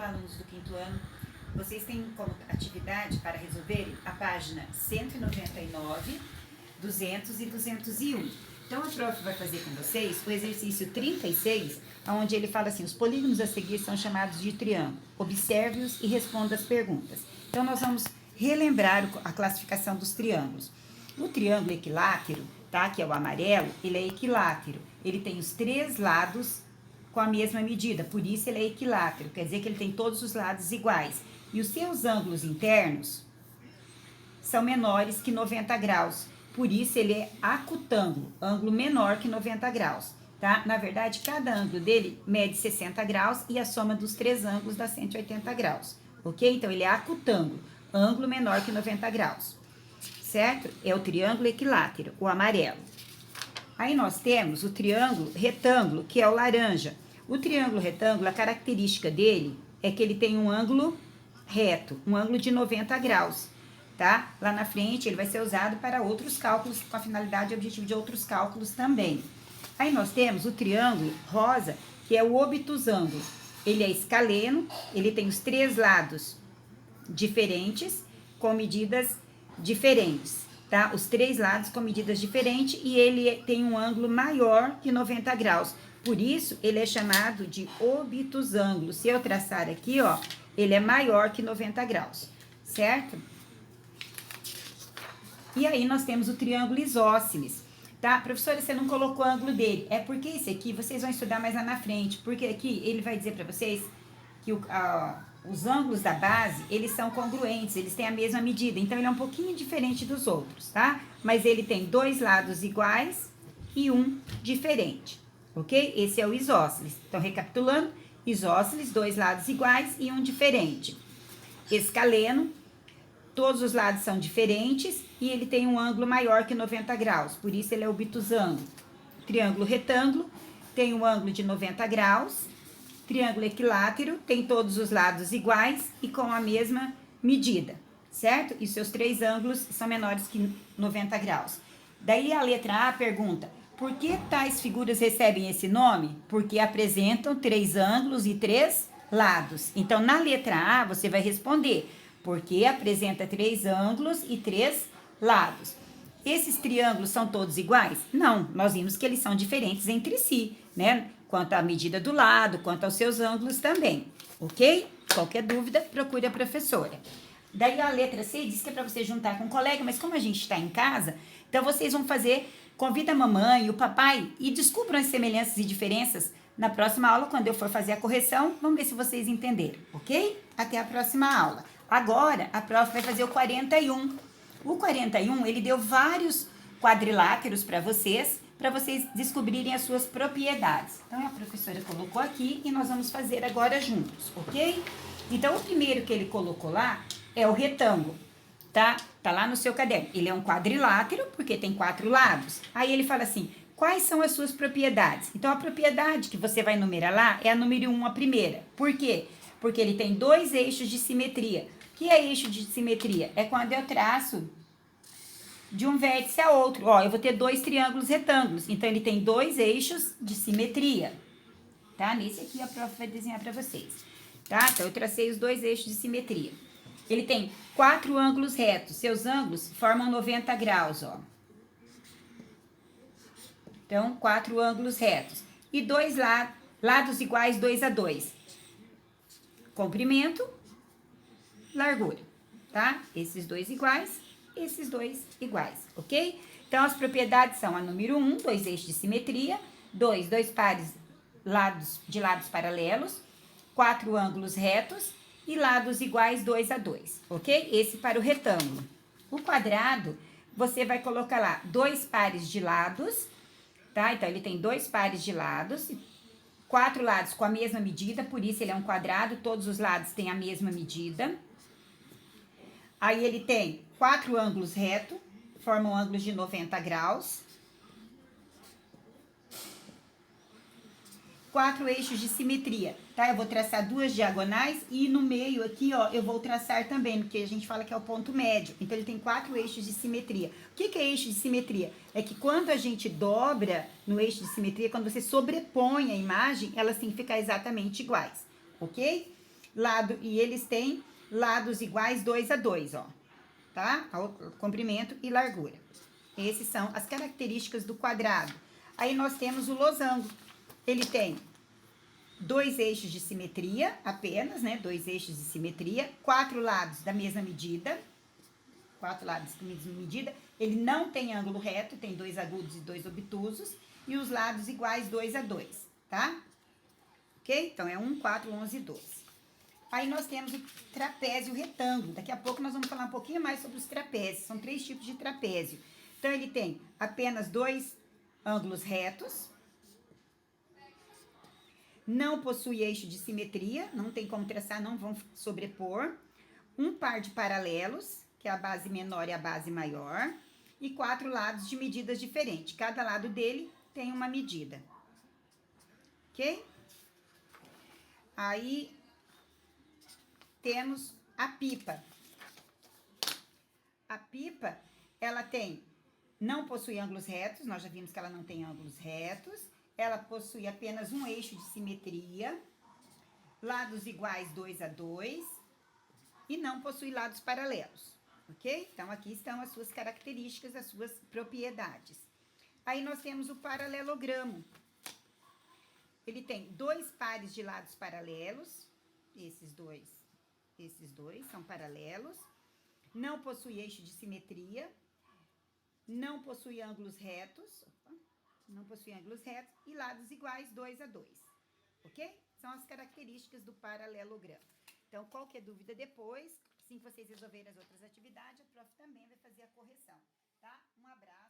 Olá, alunos do quinto ano. Vocês têm como atividade para resolver a página 199, 200 e 201. Então, a prof vai fazer com vocês o exercício 36, onde ele fala assim, os polígonos a seguir são chamados de triângulo. Observe-os e responda as perguntas. Então, nós vamos relembrar a classificação dos triângulos. O triângulo equilátero, tá, que é o amarelo, ele é equilátero. Ele tem os três lados com a mesma medida, por isso ele é equilátero, quer dizer que ele tem todos os lados iguais. E os seus ângulos internos são menores que 90 graus, por isso ele é acutângulo, ângulo menor que 90 graus, tá? Na verdade, cada ângulo dele mede 60 graus e a soma dos três ângulos dá 180 graus, ok? Então, ele é acutângulo, ângulo menor que 90 graus, certo? É o triângulo equilátero, o amarelo. Aí nós temos o triângulo retângulo, que é o laranja. O triângulo retângulo, a característica dele é que ele tem um ângulo reto, um ângulo de 90 graus, tá? Lá na frente ele vai ser usado para outros cálculos, com a finalidade e objetivo de outros cálculos também. Aí nós temos o triângulo rosa, que é o obtusângulo. Ele é escaleno, ele tem os três lados diferentes, com medidas diferentes, tá? Os três lados com medidas diferentes e ele tem um ângulo maior que 90 graus. Por isso, ele é chamado de obtusângulo. Se eu traçar aqui, ó, ele é maior que 90 graus, certo? E aí, nós temos o triângulo isósceles, tá? Professora, você não colocou o ângulo dele. É porque esse aqui, vocês vão estudar mais lá na frente, porque aqui ele vai dizer para vocês que os ângulos da base, eles são congruentes, eles têm a mesma medida. Então, ele é um pouquinho diferente dos outros, tá? Mas ele tem dois lados iguais e um diferente, ok? Esse é o isósceles. Então, recapitulando, isósceles, dois lados iguais e um diferente. Escaleno, todos os lados são diferentes e ele tem um ângulo maior que 90 graus, por isso ele é obtusângulo. Triângulo retângulo, tem um ângulo de 90 graus. Triângulo equilátero, tem todos os lados iguais e com a mesma medida, certo? E seus três ângulos são menores que 90 graus. Daí a letra A pergunta, por que tais figuras recebem esse nome? Porque apresentam três ângulos e três lados. Então, na letra A, você vai responder, porque apresenta três ângulos e três lados. Esses triângulos são todos iguais? Não, nós vimos que eles são diferentes entre si, né? Quanto à medida do lado, quanto aos seus ângulos também, ok? Qualquer dúvida, procure a professora. Daí a letra C diz que é para você juntar com um colega, mas como a gente está em casa, então vocês vão fazer, convida a mamãe e o papai e descubram as semelhanças e diferenças na próxima aula, quando eu for fazer a correção, vamos ver se vocês entenderam, ok? Até a próxima aula. Agora, a prof vai fazer o 41. O 41, ele deu vários quadriláteros para vocês descobrirem as suas propriedades. Então, a professora colocou aqui e nós vamos fazer agora juntos, ok? Então, o primeiro que ele colocou lá é o retângulo, tá? Tá lá no seu caderno. Ele é um quadrilátero, porque tem quatro lados. Aí ele fala assim, quais são as suas propriedades? Então, a propriedade que você vai numerar lá é a número 1, a primeira. Por quê? Porque ele tem dois eixos de simetria. O que é eixo de simetria? É quando eu traço de um vértice a outro. Ó, eu vou ter dois triângulos retângulos. Então, ele tem dois eixos de simetria. Tá? Nesse aqui, a prof vai desenhar para vocês. Tá? Então, eu tracei os dois eixos de simetria. Ele tem quatro ângulos retos. Seus ângulos formam 90 graus, ó. Então, quatro ângulos retos. E dois lados iguais 2 a 2. Comprimento, largura. Tá? Esses dois iguais. Esses dois iguais, ok? Então, as propriedades são a número 1, dois eixos de simetria, dois pares de lados paralelos, quatro ângulos retos e lados iguais 2 a 2, ok? Esse para o retângulo. O quadrado, você vai colocar lá dois pares de lados, tá? Então, ele tem dois pares de lados, quatro lados com a mesma medida, por isso ele é um quadrado, todos os lados têm a mesma medida. Aí ele tem quatro ângulos retos, formam ângulos de 90 graus. Quatro eixos de simetria, tá? Eu vou traçar duas diagonais e no meio aqui, ó, eu vou traçar também, porque a gente fala que é o ponto médio. Então, ele tem quatro eixos de simetria. O que é eixo de simetria? É que quando a gente dobra no eixo de simetria, quando você sobrepõe a imagem, elas têm que ficar exatamente iguais, ok? E eles têm lados iguais 2 a 2, ó, tá? Comprimento e largura. Essas são as características do quadrado. Aí nós temos o losango. Ele tem 2 eixos de simetria, apenas, né? 2 eixos de simetria, 4 lados da mesma medida. 4 lados da mesma medida. Ele não tem ângulo reto, tem 2 agudos e 2 obtusos. E os lados iguais 2 a 2, tá? Ok? Então, é 1, 4, 11 e 12. Aí nós temos o trapézio retângulo. Daqui a pouco nós vamos falar um pouquinho mais sobre os trapézios. São 3 tipos de trapézio. Então, ele tem apenas 2 ângulos retos. Não possui eixo de simetria. Não tem como traçar, não vão sobrepor. Um par de paralelos, que é a base menor e a base maior. E 4 lados de medidas diferentes. Cada lado dele tem uma medida. Ok? Aí temos a pipa. A pipa, ela não possui ângulos retos, nós já vimos que ela não tem ângulos retos. Ela possui apenas um eixo de simetria, lados iguais 2 a 2 e não possui lados paralelos, ok? Então, aqui estão as suas características, as suas propriedades. Aí nós temos o paralelogramo. Ele tem 2 pares de lados paralelos, esses dois são paralelos, não possui eixo de simetria, não possui ângulos retos, e lados iguais 2 a 2, ok? São as características do paralelogramo. Então, qualquer dúvida depois, assim que vocês resolverem as outras atividades, a prof também vai fazer a correção, tá? Um abraço.